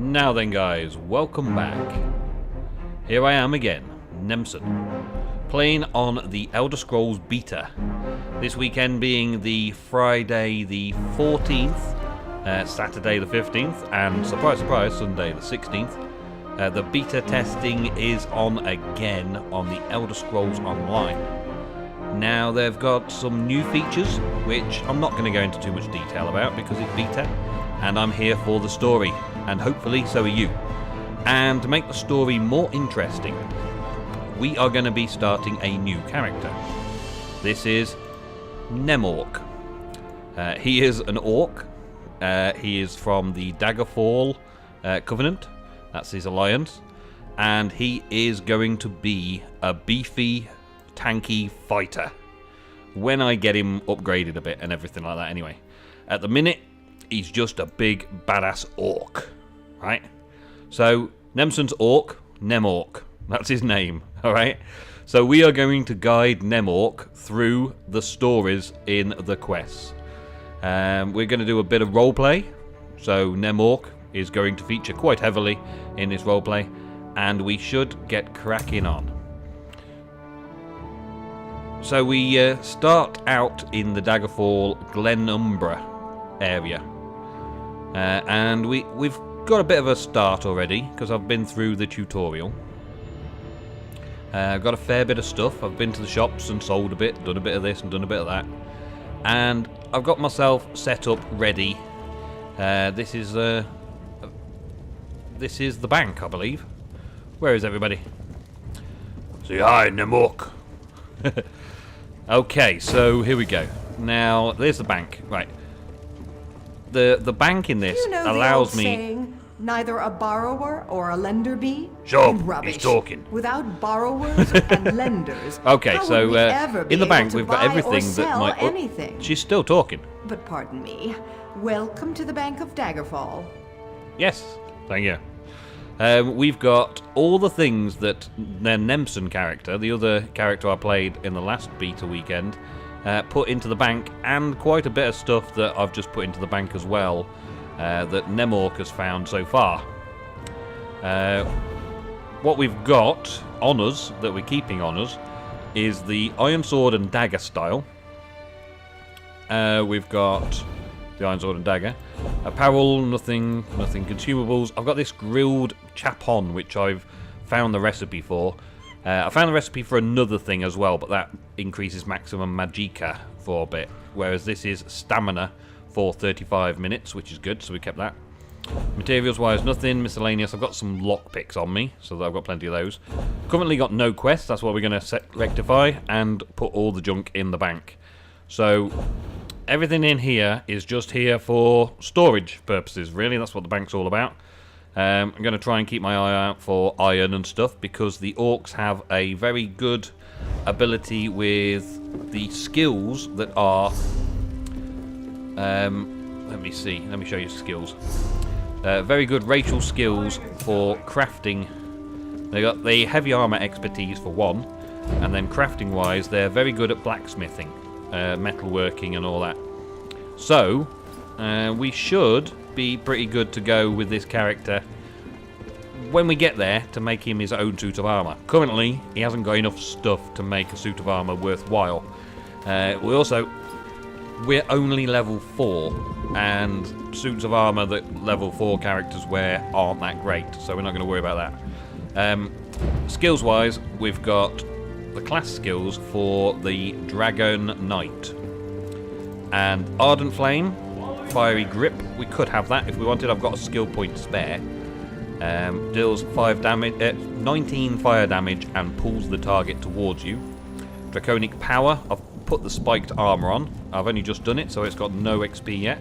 Now then guys, welcome back. Here I am again, Nemsun, playing on the Elder Scrolls Beta. This weekend being the Friday the 14th, Saturday the 15th, and surprise surprise, Sunday the 16th. The beta testing is on again on the Elder Scrolls Online. Now they've got some new features, which I'm not going to go into too much detail about because it's beta, and I'm here for the story, and hopefully so are you. And to make the story more interesting, we are going to be starting a new character. This is Nemec. He is an orc. He is from the Daggerfall Covenant. That's his alliance. And he is going to be a beefy, tanky fighter when I get him upgraded a bit and everything like that anyway. At the minute, he's just a big, badass orc. Right? So, Nemsun's orc, Nemec. That's his name. Alright? So we are going to guide Nemec through the stories in the quests. We're going to do a bit of roleplay. So Nemec is going to feature quite heavily in this roleplay, and we should get cracking on. So we start out in the Daggerfall Glenumbra area, and we've got a bit of a start already because I've been through the tutorial. I've got a fair bit of stuff. I've been to the shops and sold a bit, done a bit of this and done a bit of that, and I've got myself set up ready. This is the bank, I believe. Where is everybody? Say hi, Nemec. Okay, so here we go. Now, there's the bank. Right. The bank in this allows me... saying, neither a borrower or a lender be? Sure, Rubbish. he's talking. Without borrowers and lenders, okay, how so would we ever be in the bank able to we've got buy or everything that sell might... anything? She's still talking. But pardon me, welcome to the Bank of Daggerfall. Yes, thank you. We've got all the things that the Nemsun character, the other character I played in the last beta weekend, put into the bank, and quite a bit of stuff that I've just put into the bank as well, that Nemec has found so far. What we've got on us, that we're keeping on us, is the Iron Sword and Dagger style. We've got the Iron Sword and Dagger. Apparel, nothing consumables. I've got this grilled chapon, which I've found the recipe for. I found the recipe for another thing as well, but that increases maximum magicka for a bit. Whereas this is stamina for 35 minutes, which is good, so we kept that. Materials-wise, nothing. Miscellaneous, I've got some lockpicks on me, so I've got plenty of those. Currently got no quests, that's what we're going to rectify, and put all the junk in the bank. So... everything in here is just here for storage purposes, really. That's what the bank's all about. I'm going to try and keep my eye out for iron and stuff, because the orcs have a very good ability with the skills that are... let me see. Let me show you skills. Very good racial skills for crafting. They got the heavy armor expertise for one, and then crafting-wise, they're very good at blacksmithing. Metalworking and all that. So, we should be pretty good to go with this character when we get there to make him his own suit of armor. Currently, he hasn't got enough stuff to make a suit of armor worthwhile. We're only level 4, and suits of armor that level 4 characters wear aren't that great, so we're not going to worry about that. Skills-wise, we've got the class skills for the Dragon Knight and Ardent Flame, Fiery Grip. We could have that if we wanted. I've got a skill point spare. Deals 19 fire damage and pulls the target towards you. Draconic Power, I've put the spiked armor on. I've only just done it, so it's got no XP yet,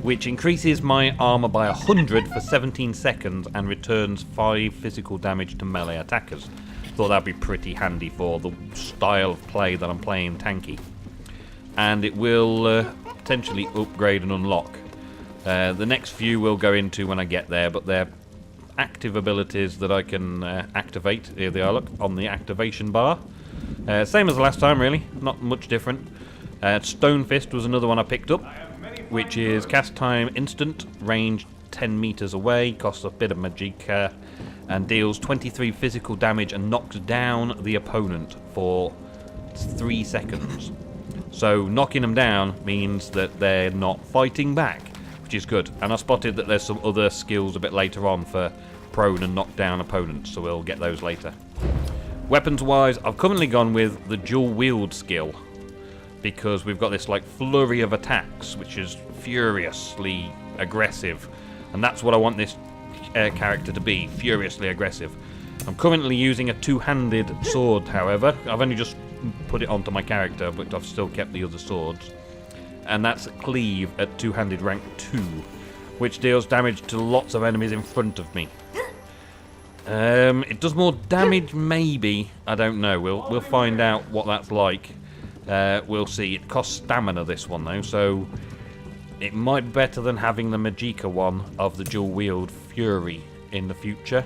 which increases my armor by 100 for 17 seconds and returns 5 physical damage to melee attackers. Thought that'd be pretty handy for the style of play that I'm playing tanky. And it will potentially upgrade and unlock. The next few we'll go into when I get there, but they're active abilities that I can activate. Here they are, look, on the activation bar. Same as the last time, really, not much different. Stone Fist was another one I picked up, which is cast time instant, range 10 meters away, costs a bit of magicka, and deals 23 physical damage and knocks down the opponent for 3 seconds. So knocking them down means that they're not fighting back, which is good. And I spotted that there's some other skills a bit later on for prone and knockdown opponents, so we'll get those later. Weapons wise, I've currently gone with the dual wield skill, because we've got this like flurry of attacks, which is furiously aggressive, and that's what I want this character to be, furiously aggressive. I'm currently using a two-handed sword, however. I've only just put it onto my character, but I've still kept the other swords. And that's Cleave at two-handed rank 2, which deals damage to lots of enemies in front of me. It does more damage, maybe. I don't know. We'll find out what that's like. We'll see. It costs stamina, this one, though, so it might be better than having the magicka one of the dual wield Fury in the future,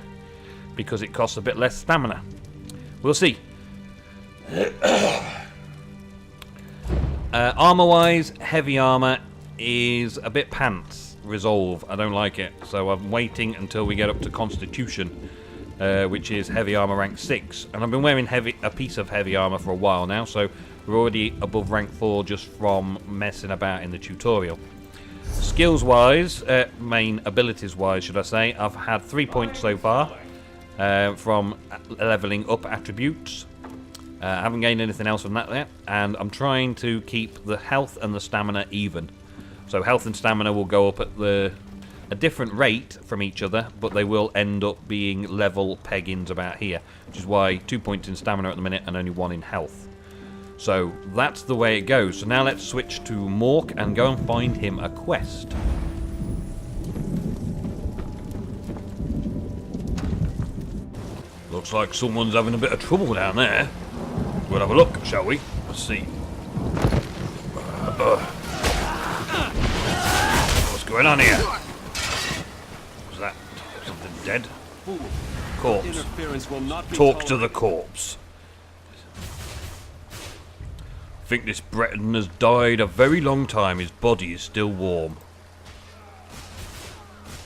because it costs a bit less stamina. We'll see. Armor-wise, heavy armor is a bit pants. Resolve. I don't like it, so I'm waiting until we get up to Constitution, which is heavy armor rank 6. And I've been wearing a piece of heavy armor for a while now, so we're already above rank 4 just from messing about in the tutorial. Skills-wise, main abilities-wise, should I say, I've had 3 points so far from leveling up attributes. I haven't gained anything else from that yet, and I'm trying to keep the health and the stamina even. So health and stamina will go up at a different rate from each other, but they will end up being level peggings about here, which is why 2 points in stamina at the minute and only 1 in health. So that's the way it goes. So now let's switch to Mork and go and find him a quest. Looks like someone's having a bit of trouble down there. We'll have a look, shall we? Let's see. What's going on here? Was that something dead? Corpse. Talk to the corpse. I think this Breton has died a very long time. His body is still warm.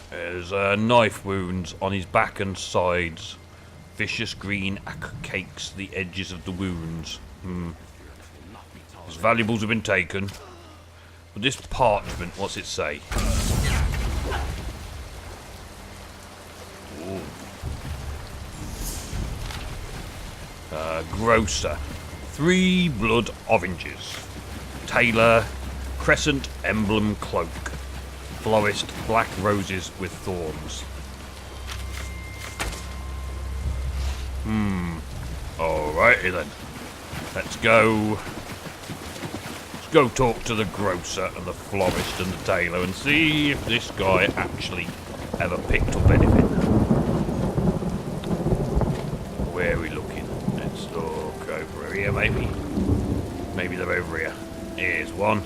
There's knife wounds on his back and sides. Vicious green acre cakes the edges of the wounds. His valuables have been taken. But this parchment, what's it say? Grocer. 3 blood oranges. Tailor, crescent emblem cloak. Florist, black roses with thorns. Alrighty then. Let's go talk to the grocer and the florist and the tailor and see if this guy actually ever picked up anything. Where are we looking? Let's look over here, maybe. Maybe they're over here. Here's one.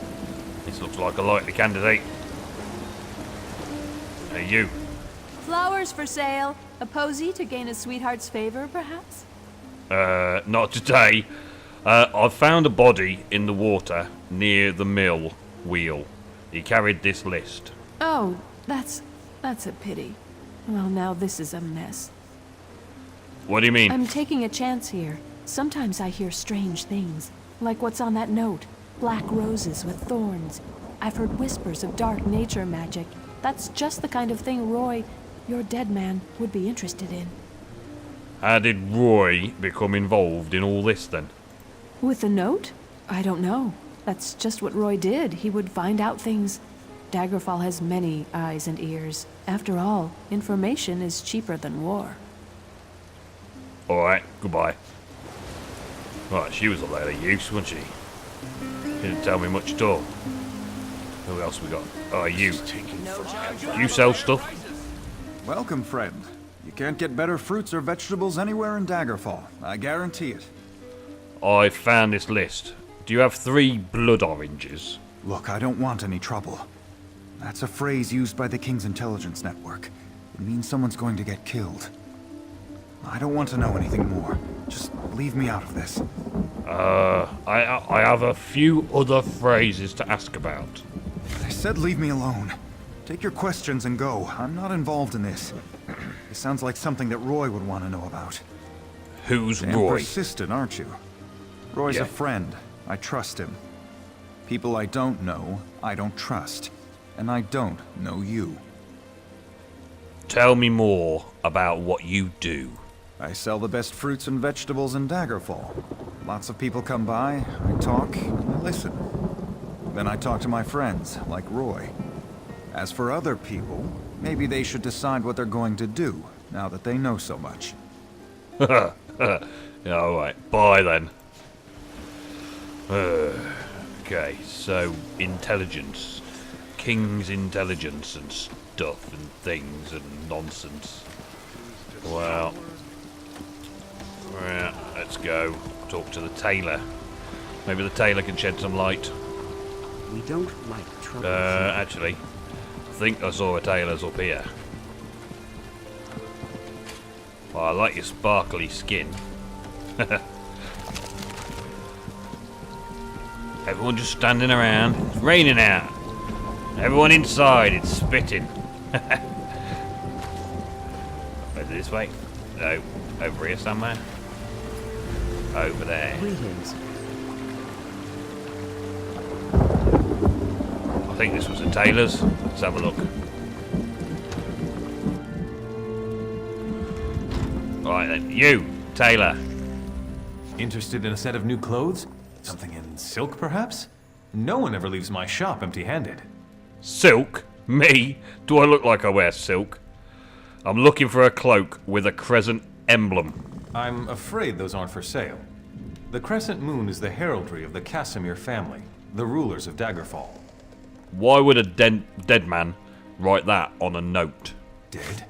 This looks like a likely candidate. Hey, you. Flowers for sale. A posy to gain a sweetheart's favor, perhaps? Not today. I found a body in the water near the mill wheel. He carried this list. Oh, that's a pity. Well, now this is a mess. What do you mean? I'm taking a chance here. Sometimes I hear strange things, like what's on that note. Black roses with thorns. I've heard whispers of dark nature magic. That's just the kind of thing Roy, your dead man, would be interested in. How did Roy become involved in all this then? With the note? I don't know. That's just what Roy did. He would find out things. Daggerfall has many eyes and ears. After all, information is cheaper than war. Alright, goodbye. Right, she was a lady of use, wasn't she? Didn't tell me much at all. Who else we got? Oh, you. You sell stuff? Welcome, friend. You can't get better fruits or vegetables anywhere in Daggerfall. I guarantee it. I found this list. Do you have 3 blood oranges? Look, I don't want any trouble. That's a phrase used by the King's intelligence network. It means someone's going to get killed. I don't want to know anything more. Just leave me out of this. I have a few other phrases to ask about. I said leave me alone. Take your questions and go. I'm not involved in this. This sounds like something that Roy would want to know about. Who's Damn Roy? persistent, aren't you? Roy's Yeah. a friend. I trust him. People I don't know, I don't trust. And I don't know you. Tell me more about what you do. I sell the best fruits and vegetables in Daggerfall. Lots of people come by, I talk, I listen. Then I talk to my friends, like Roy. As for other people, maybe they should decide what they're going to do, now that they know so much. Yeah, alright. Bye then. Okay, so intelligence. King's intelligence and stuff and things and nonsense. Well, yeah, let's go talk to the tailor. Maybe the tailor can shed some light. We don't like trouble. Actually, I think I saw a tailor's up here. Well, I like your sparkly skin. Everyone just standing around. It's raining out. Everyone inside, it's spitting. This way? No. Over here somewhere? Over there. Greetings. I think this was a tailor's. Let's have a look. Alright then. You, tailor. Interested in a set of new clothes? Something in silk, perhaps? No one ever leaves my shop empty-handed. Silk? Me? Do I look like I wear silk? I'm looking for a cloak with a crescent emblem. I'm afraid those aren't for sale. The Crescent Moon is the heraldry of the Casimir family, the rulers of Daggerfall. Why would a dead man write that on a note? Dead?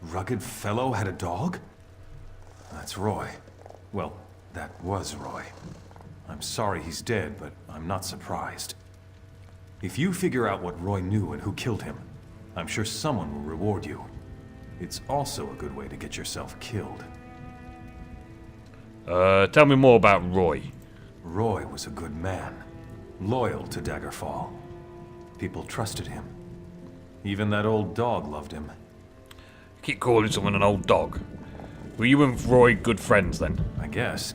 Rugged fellow had a dog? That's Roy. Well, that was Roy. I'm sorry he's dead, but I'm not surprised. If you figure out what Roy knew and who killed him, I'm sure someone will reward you. It's also a good way to get yourself killed. Tell me more about Roy. Roy was a good man, loyal to Daggerfall. People trusted him. Even that old dog loved him. Keep calling someone an old dog. Were you and Roy good friends then? I guess.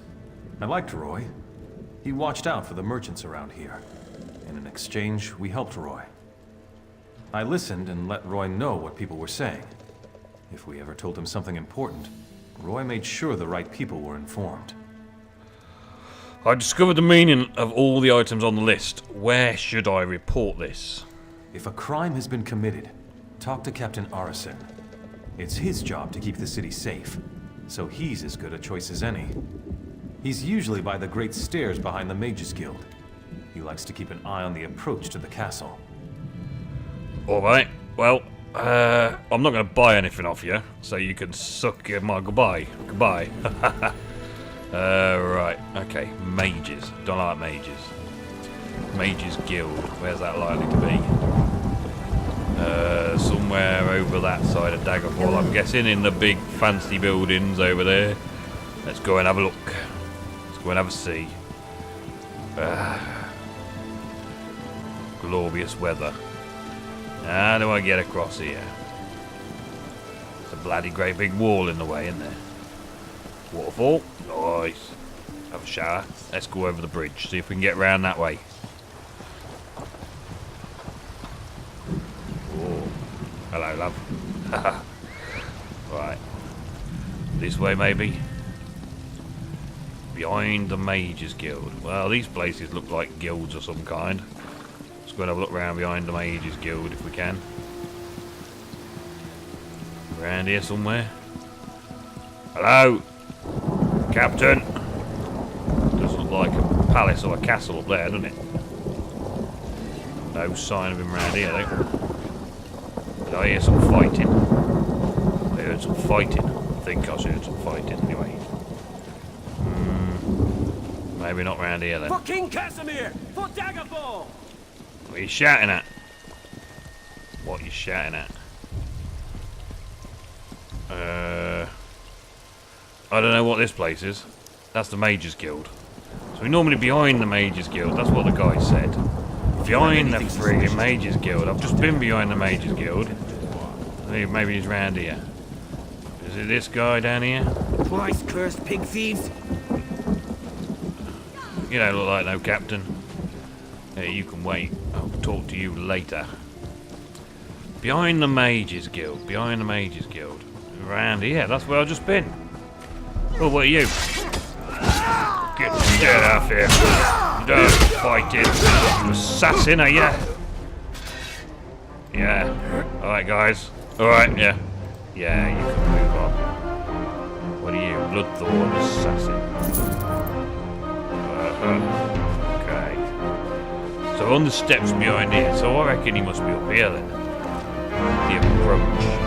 I liked Roy. He watched out for the merchants around here. In an exchange, we helped Roy. I listened and let Roy know what people were saying. If we ever told him something important, Roy made sure the right people were informed. I discovered the meaning of all the items on the list. Where should I report this? If a crime has been committed, talk to Captain Arison. It's his job to keep the city safe, so he's as good a choice as any. He's usually by the great stairs behind the Mages Guild. He likes to keep an eye on the approach to the castle. Alright, well, I'm not going to buy anything off you, so you can suck my goodbye. Goodbye. Right, okay, mages. Don't like mages. Mages Guild, where's that likely to be? Somewhere over that side of Daggerfall, I'm guessing, in the big fancy buildings over there. Let's go and have a look. Let's go and have a see. Glorious weather. How do I get across here? There's a bloody great big wall in the way, isn't there? Waterfall. Nice. Have a shower. Let's go over the bridge, see if we can get round that way. Oh. Hello, love. Right. This way, maybe? Behind the Mages Guild. Well, these places look like guilds of some kind. Let's go and have a look around behind the Mages Guild if we can. Around here somewhere. Hello? Captain? Does look like a palace or a castle up there, doesn't it? No sign of him around here, though. Did I hear some fighting? I heard some fighting. I think I heard some fighting, anyway. Maybe not round here, then. For King Casimir! For Daggerfall! What are you shouting at? What are you shouting at? I don't know what this place is. That's the Mages Guild. So we're normally behind the Mages Guild. That's what the guy said. If behind the friggin' Mages Guild. I've just been behind the Mages Guild. Maybe he's round here. Is it this guy down here? Twice cursed pig thieves. You don't look like no captain. Yeah, you can wait. I'll talk to you later. Behind the Mages Guild. Behind the Mages Guild. Around here. That's where I've just been. Oh, what are you? Get off here. You don't fight it. You assassin, are you? Yeah. Alright, guys. Alright, yeah. Yeah, you can move on. What are you? Bloodthorn assassin. Okay. So on the steps behind here. So I reckon he must be up here then. The approach.